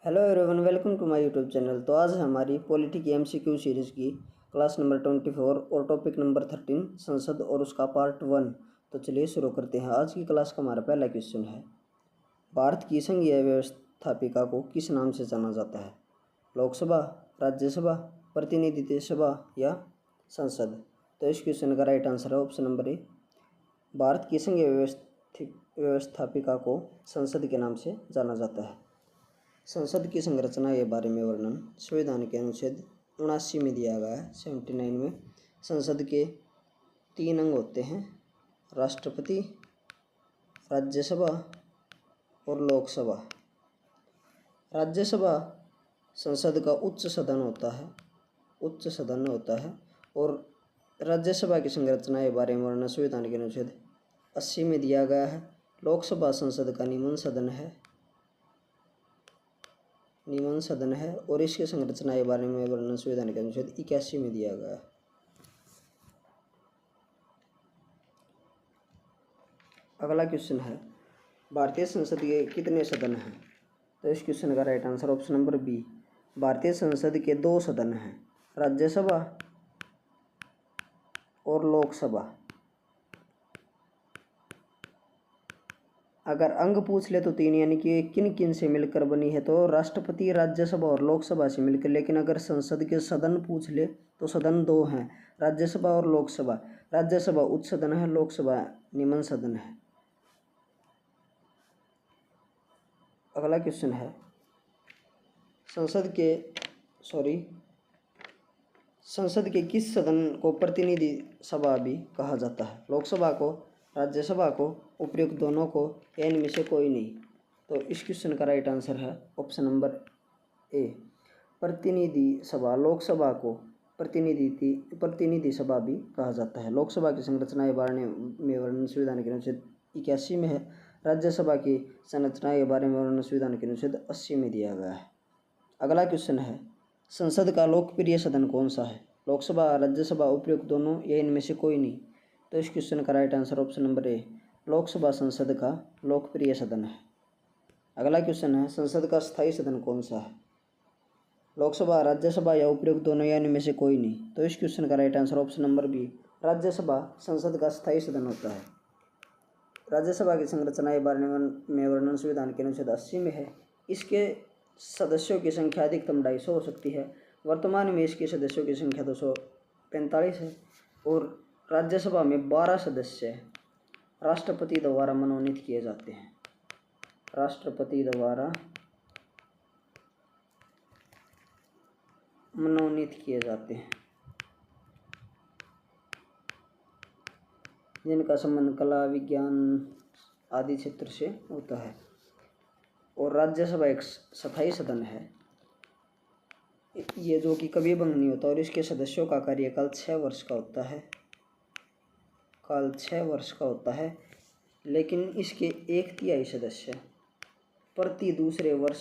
Hello everyone, welcome to my YouTube channel. तो आज हमारी पॉलिटी की एमसीक्यू सीरीज़ की क्लास नंबर 24 और टॉपिक नंबर 13 संसद और उसका पार्ट 1। तो चलिए शुरू करते हैं। आज की क्लास का हमारा पहला क्वेश्चन है, भारत की संघीय व्यवस्थापिका को किस नाम से जाना जाता है? लोकसभा, राज्यसभा, प्रतिनिधि सभा या संसद? तो इस क्वेश्चन का राइट आंसर है ऑप्शन नंबर ए, भारत की संघीय व्यवस्थापिका को संसद के नाम से जाना जाता है। संसद की संरचना के बारे में वर्णन संविधान के अनुच्छेद 79 में दिया गया है। 79 में संसद के 3 अंग होते हैं, राष्ट्रपति, राज्यसभा और लोकसभा। राज्यसभा संसद का उच्च सदन होता है और राज्यसभा की संरचना के बारे में वर्णन संविधान के अनुच्छेद 80 में दिया गया है। लोकसभा संसद का निम्न सदन है और इसकी संरचना के बारे में वर्णन संविधान के अनुच्छेद 81 में दिया गया है। अगला क्वेश्चन है, भारतीय संसद के कितने सदन हैं? तो इस क्वेश्चन का right answer option number B, भारतीय संसद के 2 सदन हैं, राज्यसभा और लोकसभा। अगर अंग पूछ ले तो 3, यानी कि किन किन से मिलकर बनी है, तो राष्ट्रपति, राज्यसभा और लोकसभा से मिलकर। लेकिन अगर संसद के सदन पूछ ले तो सदन 2 हैं, राज्यसभा और लोकसभा। राज्यसभा उच्च सदन है, लोकसभा निम्न सदन है। अगला क्वेश्चन है, संसद के किस सदन को प्रतिनिधि सभा भी कहा जाता है? लोकसभा को, राज्यसभा को, उपयुक्त दोनों को या इनमें से कोई नहीं? तो इस क्वेश्चन का राइट आंसर है ऑप्शन नंबर ए, प्रतिनिधि सभा। लोकसभा को प्रतिनिधि सभा भी कहा जाता है। लोकसभा की संरचना के बारे में वर्णन संविधान के अनुच्छेद 81 में है। राज्यसभा की संरचना के बारे में वर्णन संविधान के अनुच्छेद 80 में दिया गया है। अगला क्वेश्चन है, संसद का लोकप्रिय सदन कौन सा है? लोकसभा, राज्यसभा, उपयुक्त दोनों या इनमें से कोई नहीं? तो इस क्वेश्चन का right answer option number A, Lok Sabha संसद का लोकप्रिय सदन है। अगला क्वेश्चन है, संसद का स्थायी सदन कौन सा है? लोकसभा, राज्यसभा या उपयुक्त दोनों या इनमें से कोई नहीं? तो इस क्वेश्चन का right answer option number B, Rajya Sabha संसद का स्थायी सदन होता है। राज्यसभा की संरचना के बारे में वर्णन संविधान के अनुच्छेद 80 में है। इसके सदस्यों की संख्या अधिकतम 250 हो सकती है। वर्तमान में इसके सदस्यों की संख्या 245 है और राज्यसभा में 12 सदस्य राष्ट्रपति द्वारा मनोनीत किए जाते हैं। राष्ट्रपति द्वारा मनोनीत किए जाते हैं, जिनका संबंध कला, विज्ञान आदि क्षेत्र से होता है। और राज्यसभा एक स्थायी सदन है, ये जो कि कभी भंग नहीं होता और इसके सदस्यों का कार्यकाल 6 वर्ष का होता है। लेकिन इसके 1/3 सदस्य प्रति दूसरे वर्ष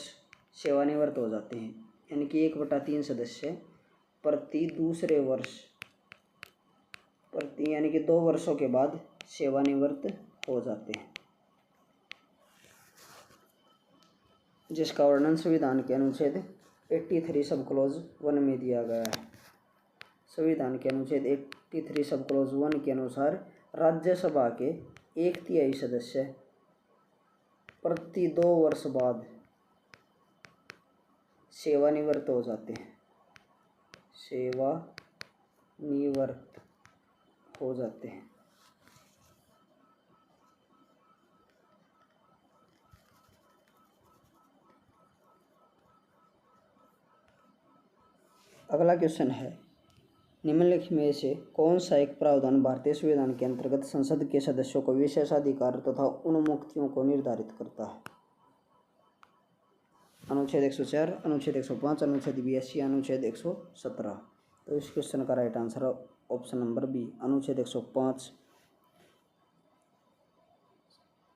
सेवानिवृत्त हो जाते हैं, यानी कि 1/3 सदस्य प्रति दूसरे वर्ष यानी कि 2 वर्षों के बाद सेवानिवृत्त हो जाते हैं, जिसका वर्णन संविधान के अनुच्छेद 83 सब क्लॉज 1 में दिया गया है। संविधान के अनुच्छेद 83 सब क्लॉज 1 के अनुसार राज्यसभा के 1/3 सदस्य प्रति 2 वर्ष बाद सेवानिवृत्त हो जाते हैं। सेवानिवृत्त हो जाते हैं। अगला क्वेश्चन है, निम्नलिखित में से कौन सा एक प्रावधान भारतीय संविधान के अंतर्गत संसद के सदस्यों को विशेषाधिकार तथा उन्मुक्तियों को निर्धारित करता है? अनुच्छेद 104, अनुच्छेद 105, अनुच्छेद 82, अनुच्छेद 117। तो इस क्वेश्चन का right answer option number B, अनुच्छेद 105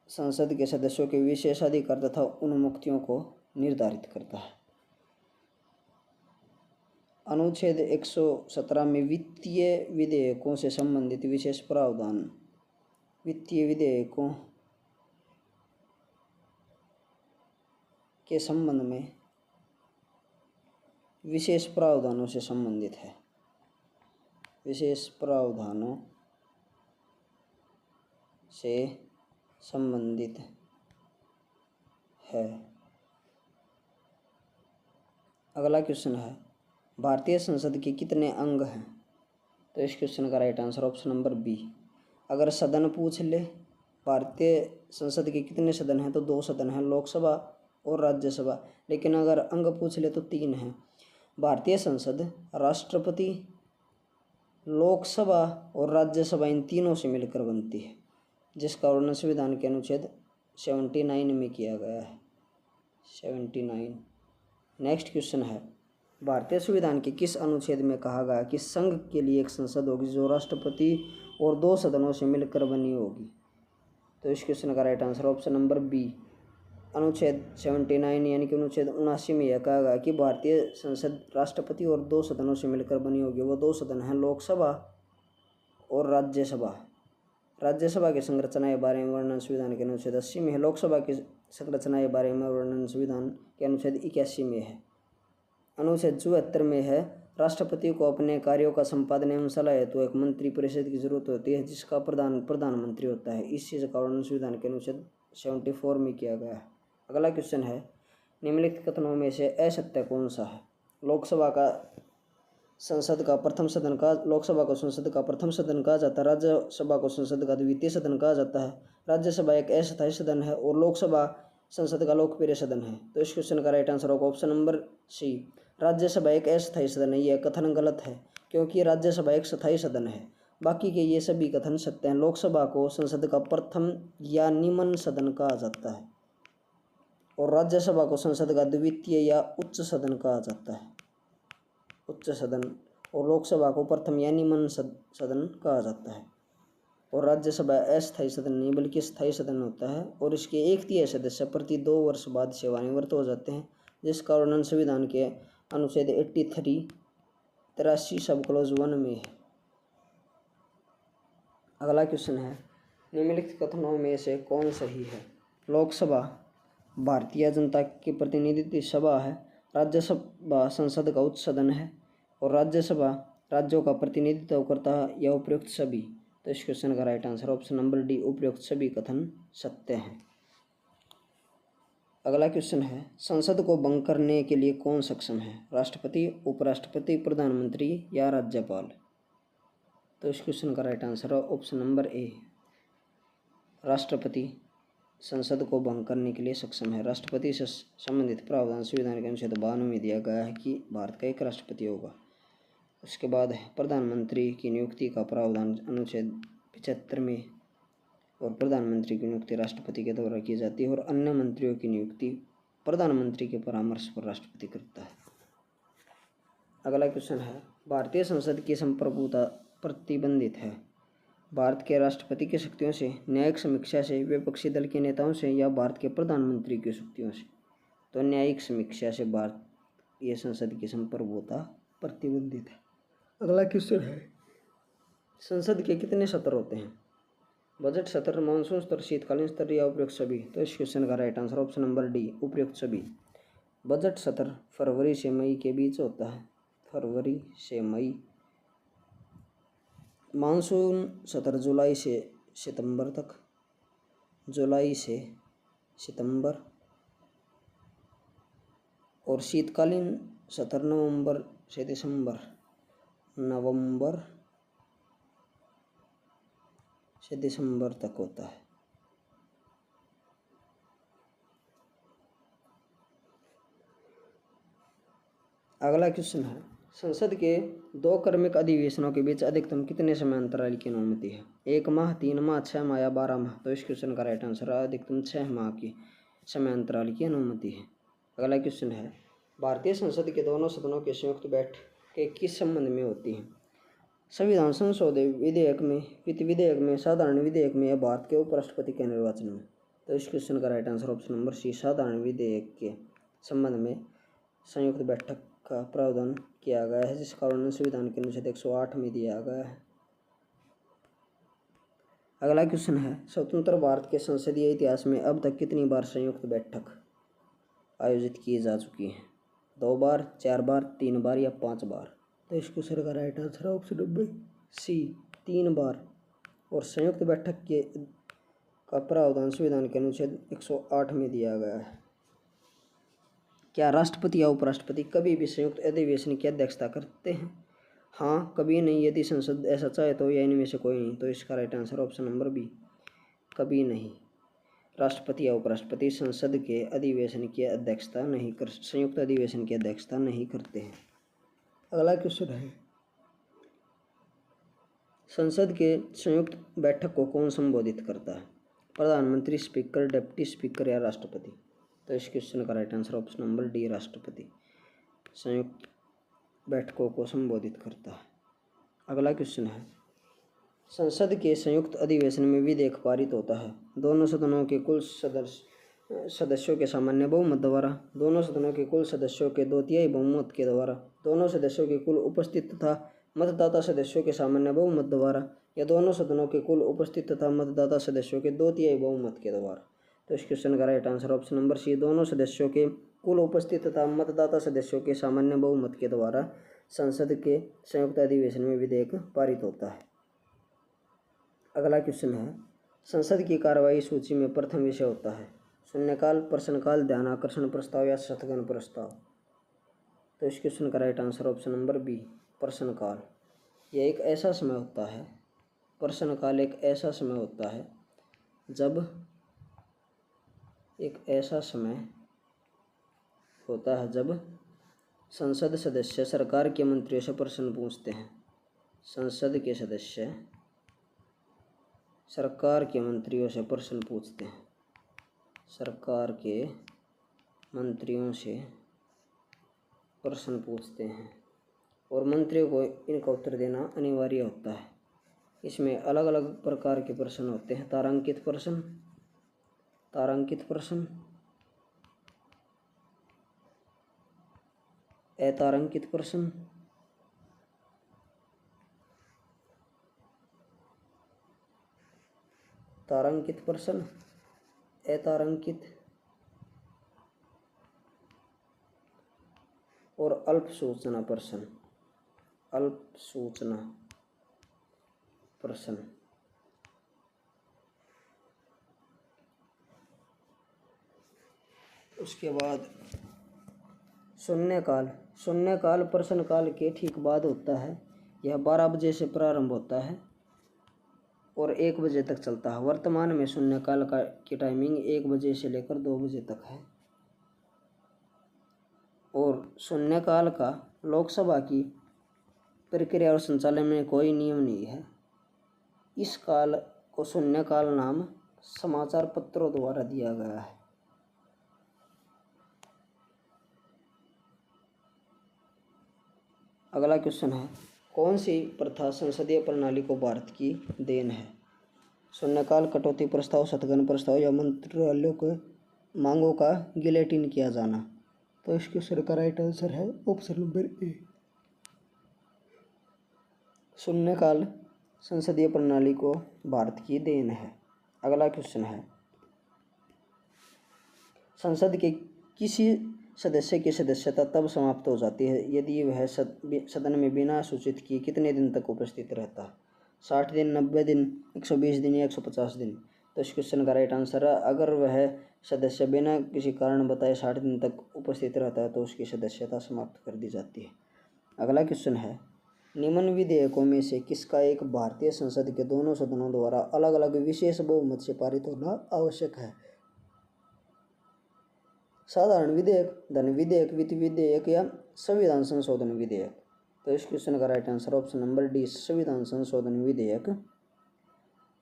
संसद के सदस्यों के विशेषाधिकार तथा उन्मुक्तियों को निर्धारित करता है। अनुच्छेद 117 में वित्तीय विधेयकों से संबंधित विशेष प्रावधान, वित्तीय विधेयकों के संबंध में विशेष प्रावधानों से संबंधित है। विशेष प्रावधानों से संबंधित है। अगला क्वेश्चन है, भारतीय संसद के कितने अंग हैं? तो इस क्वेश्चन का right answer option number B. अगर सदन पूछ ले भारतीय संसद के कितने सदन हैं, तो 2 सदन हैं, लोकसभा और राज्यसभा। लेकिन अगर अंग पूछ ले तो 3 हैं। भारतीय संसद, राष्ट्रपति, लोकसभा और राज्यसभा इन तीनों से मिलकर बनती है, जिसका वर्णन संविधान के अनुच्छेद 79 में किया गया है। 79। नेक्स्ट क्वेश्चन है, भारतीय संविधान के किस अनुच्छेद में कहा गया कि संघ के लिए एक संसद होगी जो राष्ट्रपति और 2 सदनों से मिलकर बनी होगी? तो इस क्वेश्चन का right answer option number B. अनुच्छेद 79 यानी कि अनुच्छेद 79 में यह कहा गया कि भारतीय संसद राष्ट्रपति और 2 सदनों से मिलकर बनी होगी। वो 2 सदन हैं, लोकसभा और राज्यसभा। राज्यसभा की संरचना के बारे में वर्णन संविधान के अनुच्छेद 80 में है। लोकसभा की संरचना के बारे में वर्णन संविधान के अनुच्छेद 81 में है। अनुच्छेद 74 में है, राष्ट्रपति को अपने कार्यों का संपादन एवं सलाह हेतु एक मंत्री परिषद की जरूरत होती है, जिसका प्रधानमंत्री होता है। इस चीज़ का वर्णन संविधान के अनुच्छेद 74 में किया गया है। अगला क्वेश्चन है, निम्नलिखित कथनों में से असत्य कौन सा है? लोकसभा का संसद का प्रथम सदन का लोकसभा को संसद का प्रथम सदन कहा जाता है। राज्यसभा को संसद का द्वितीय सदन कहा जाता है। राज्यसभा एक अस्थायी सदन है और लोकसभा संसद का लोकप्रिय सदन है। तो इस क्वेश्चन का राइट आंसर होगा ऑप्शन नंबर सी। राज्यसभा एक अस्थायी सदन है। यह कथन गलत है, क्योंकि राज्यसभा एक स्थायी सदन है। बाकी के ये सभी कथन सत्य हैं। लोकसभा को संसद का प्रथम या निम्न सदन कहा जाता है और राज्यसभा को संसद का द्वितीय या उच्च सदन कहा जाता है। उच्च सदन। और लोकसभा को प्रथम या निम्न सदन कहा जाता है। और राज्यसभा अस्थायी सदन नहीं बल्कि स्थायी सदन होता है और इसके 1/3 सदस्य प्रति 2 वर्ष बाद सेवानिवृत्त हो जाते हैं, जिसका वर्णन संविधान के अनुच्छेद 83 सब क्लॉज 1 में है। अगला क्वेश्चन है, निम्नलिखित कथनों में से कौन सही है? लोकसभा भारतीय जनता की प्रतिनिधित्व सभा है। राज्यसभा संसद का उच्च सदन है और राज्यसभा राज्यों का प्रतिनिधित्व करता है, या उपयुक्त सभी। तो इस क्वेश्चन का right answer option number D, उपयुक्त सभी कथन सत्य हैं। अगला क्वेश्चन है, संसद को भंग करने के लिए कौन सक्षम है? राष्ट्रपति, उपराष्ट्रपति, प्रधानमंत्री या राज्यपाल? तो इस क्वेश्चन का राइट आंसर है ऑप्शन नंबर ए, राष्ट्रपति संसद को भंग करने के लिए सक्षम है। राष्ट्रपति से संबंधित प्रावधान संविधान के अनुच्छेद 92 में दिया गया है कि भारत का एक राष्ट्रपति होगा। उसके बाद है प्रधानमंत्री की नियुक्ति का प्रावधान अनुच्छेद 75 में, और प्रधानमंत्री की नियुक्ति राष्ट्रपति के द्वारा की जाती है और अन्य मंत्रियों की नियुक्ति प्रधानमंत्री के परामर्श पर राष्ट्रपति करता है। अगला क्वेश्चन है, भारतीय संसद की संप्रभुता प्रतिबंधित है। भारत के राष्ट्रपति की शक्तियों से, न्यायिक समीक्षा से, विपक्षी दल के नेताओं से, या भारत के प्रधानमंत्री की शक्तियों से? तो न्यायिक समीक्षा से भारतीय संसद की संप्रभुता प्रतिबंधित है। अगला क्वेश्चन है, संसद के कितने सत्र होते हैं? बजट सत्र, मानसून सत्र, शीतकालीन सत्र या उपयुक्त सभी? तो इस क्वेश्चन का right answer option number D, उपयुक्त सभी। बजट सत्र फरवरी से मई के बीच होता है, फरवरी से मई। मानसून सत्र जुलाई से सितंबर तक, जुलाई से सितंबर। और शीतकालीन सत्र नवंबर से दिसंबर, नवंबर से दिसंबर तक होता है। अगला क्वेश्चन है, संसद के 2 क्रमिक अधिवेशनों के बीच अधिकतम कितने समय अंतराल की अनुमति है? 1 माह, 3 माह, 6 माह या 12 माह? तो इस क्वेश्चन का राइट आंसर है अधिकतम 6 माह की समय अंतराल की अनुमति है। अगला क्वेश्चन है, भारतीय संसद के दोनों सदनों की संयुक्त बैठकें किस संबंध में होती हैं? संविधान संशोधन विधेयक में, वित्त विधेयक में, साधारण विधेयक में, या भारत के उपराष्ट्रपति के निर्वाचन में? तो इस क्वेश्चन का right answer option number C, साधारण विधेयक के संबंध में संयुक्त बैठक का प्रावधान किया गया है, जिसका वर्णन संविधान के अनुच्छेद 108 में दिया गया है। अगला क्वेश्चन है, स्वतंत्र भारत के संसदीय इतिहास में अब तक कितनी बार संयुक्त बैठक आयोजित की जा चुकी है? 2 बार, 4 बार, 3 बार या 5 बार? तो इस क्वेश्चन का right answer option number C, 3 बार। और संयुक्त बैठक के का प्रावधान संविधान के अनुच्छेद 108 में दिया गया है। क्या राष्ट्रपति या उपराष्ट्रपति कभी भी संयुक्त अधिवेशन की अध्यक्षता करते हैं? हाँ, कभी नहीं, यदि संसद ऐसा चाहे तो, या इनमें से कोई नहीं। तो इसका right answer option number B, कभी नहीं। राष्ट्रपति या उपराष्ट्रपति संसद के अधिवेशन की अध्यक्षता नहीं कर संयुक्त अधिवेशन की अध्यक्षता नहीं करते हैं। अगला क्वेश्चन है, संसद के संयुक्त बैठक को कौन संबोधित करता है? प्रधानमंत्री, स्पीकर, डिप्टी स्पीकर या राष्ट्रपति? तो इस क्वेश्चन का right answer option number D, राष्ट्रपति संयुक्त बैठकों को संबोधित करता है। अगला क्वेश्चन है, संसद के संयुक्त अधिवेशन में विधेयक पारित होता है दोनों सदनों के कुल सदस्यों के सामान्य बहुमत द्वारा, दोनों सदनों के कुल सदस्यों के 2/3 बहुमत के द्वारा, दोनों सदस्यों के कुल उपस्थित तथा मतदाता सदस्यों के सामान्य बहुमत द्वारा, या दोनों सदनों के कुल उपस्थित तथा मतदाता सदस्यों के 2/3 बहुमत के द्वारा? तो इस क्वेश्चन का right answer option number C, दोनों सदस्यों के कुल उपस्थित तथा मतदाता सदस्यों के सामान्य बहुमत के द्वारा संसद के संयुक्त अधिवेशन में विधेयक पारित होता है। अगला क्वेश्चन है, संसद की कार्यवाही सूची में प्रथम विषय होता है शून्यकाल, प्रश्नकाल, ध्यानाकर्षण प्रस्ताव या शतगण प्रस्ताव? तो इस क्वेश्चन का right answer option number B, प्रश्नकाल। यह एक ऐसा समय होता है, प्रश्नकाल एक ऐसा समय होता है जब संसद सदस्य सरकार के मंत्रियों से प्रश्न पूछते हैं। संसद के सदस्य सरकार के मंत्रियों से प्रश्न पूछते हैं, सरकार के मंत्रियों से प्रश्न पूछते हैं और मंत्रियों को इनका उत्तर देना अनिवार्य होता है। इसमें अलग अलग प्रकार के प्रश्न होते हैं, तारांकित प्रश्न, अतारांकित प्रश्न, तारांकित प्रश्न, अतारांकित और अल्प सूचना प्रश्न, उसके बाद शून्यकाल प्रश्नकाल के ठीक बाद होता है। यह 12 बजे से प्रारंभ होता है और 1 बजे तक चलता है। वर्तमान में शून्यकाल की टाइमिंग 1 बजे से लेकर 2 बजे तक है। और शून्यकाल का लोकसभा की प्रक्रिया और संचालन में कोई नियम नहीं है। इस काल को शून्यकाल नाम समाचार पत्रों द्वारा दिया गया है। अगला क्वेश्चन है, कौन सी प्रथा संसदीय प्रणाली को भारत की देन है? शून्यकाल, कटौती प्रस्ताव, शतगण प्रस्ताव या मंत्रालयों के मांगों का गिलेटिन किया जाना? तो इस क्वेश्चन का राइट आंसर है ऑप्शन नंबर ए, शून्यकाल संसदीय प्रणाली को भारत की देन है। अगला क्वेश्चन है, संसद के किसी सदस्य की सदस्यता तब समाप्त हो जाती है यदि वह सदन में बिना सूचित किए कितने दिन तक उपस्थित रहता है? 60 दिन, 90 दिन, 120 दिन या 150 दिन? तो इस क्वेश्चन का राइट आंसर है, अगर वह सदस्य बिना किसी कारण बताए 60 दिन तक उपस्थित रहता है तो उसकी सदस्यता समाप्त कर दी जाती है। अगला क्वेश्चन है, निम्न विधेयकों में से किसका एक भारतीय संसद के दोनों सदनों द्वारा अलग अलग विशेष बहुमत से पारित होना आवश्यक है? साधारण विधेयक, धन विधेयक, वित्त विधेयक या संविधान संशोधन विधेयक? तो इस क्वेश्चन का right answer option number D, संविधान संशोधन विधेयक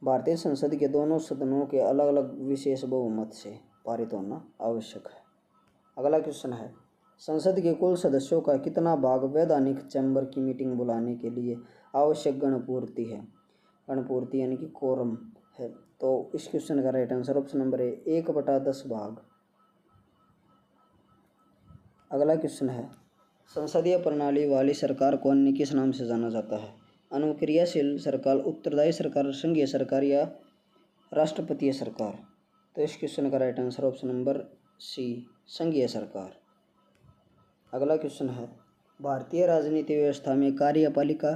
भारतीय संसद के दोनों सदनों के अलग अलग विशेष बहुमत से पारित होना आवश्यक है। अगला क्वेश्चन है, संसद के कुल सदस्यों का कितना भाग वैधानिक चैम्बर की मीटिंग बुलाने के लिए आवश्यक गणपूर्ति है? गणपूर्ति यानी कि कोरम है। तो इस क्वेश्चन का right answer option number A, 1/10 भाग। अगला क्वेश्चन है, संसदीय प्रणाली वाली सरकार को अन्य किस नाम से जाना जाता है? अनुक्रियाशील सरकार, उत्तरदायी सरकार, संघीय सरकार या राष्ट्रपतीय सरकार? तो इस क्वेश्चन का right answer option number C, संघीय सरकार। अगला क्वेश्चन है, भारतीय राजनीति व्यवस्था में कार्यपालिका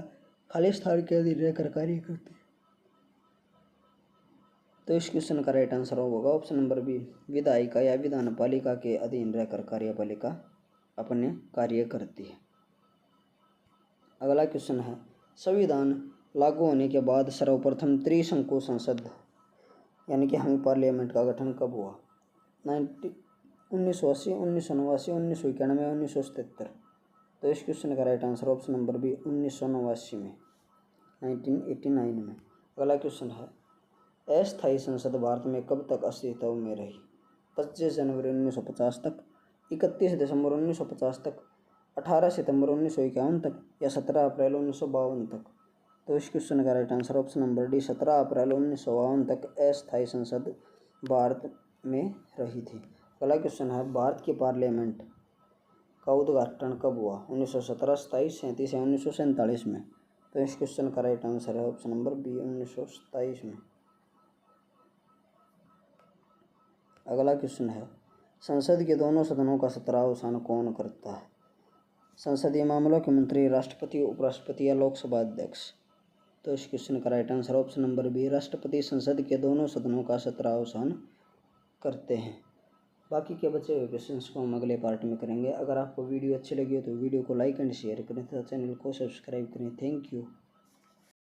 खालिस्तान के अधीन रहकर कार्य करती है। तो इस क्वेश्चन का राइट आंसर होगा ऑप्शन नंबर बी, विधायिका या विधान पालिका के अधीन रहकर कार्यपालिका अपने कार्य करती है। अगला क्वेश्चन है, संविधान लागू होने के बाद सर्वप्रथम त्रिशंकु संसद यानी कि हंग पार्लियामेंट का गठन कब हुआ? 1980, 1989, 1991, 1977। तो इस क्वेश्चन का right answer option number B 1989 में, 1989 में। अगला क्वेश्चन है, अस्थायी संसद भारत में कब तक अस्तित्व में रही? 25 जनवरी 1950 तक, 31 दिसंबर 1950 तक, 18 सितंबर 1951 तक या 17 अप्रैल 1952 तक? तो इस क्वेश्चन का right answer option number D 17 अप्रैल 1952 तक अस्थायी संसद भारत में रही थी। अगला क्वेश्चन है, भारत की पार्लियामेंट का उद्घाटन कब हुआ? 1917, 27, 37 या 1947 में? तो इस क्वेश्चन का राइट आंसर है ऑप्शन नंबर बी 1927 में। अगला क्वेश्चन है, संसद के दोनों सदनों का सत्रावसान कौन करता है? संसदीय मामलों के मंत्री, राष्ट्रपति, उपराष्ट्रपति या लोकसभा अध्यक्ष? तो इस क्वेश्चन का right answer option number B, राष्ट्रपति संसद के दोनों सदनों का सत्रावसान करते हैं। बाकी के बचे हुए क्वेश्चंस को हम अगले पार्ट में करेंगे। अगर आपको वीडियो अच्छी लगी हो तो वीडियो को लाइक एंड शेयर करें तथा चैनल को सब्सक्राइब करें। Thank you.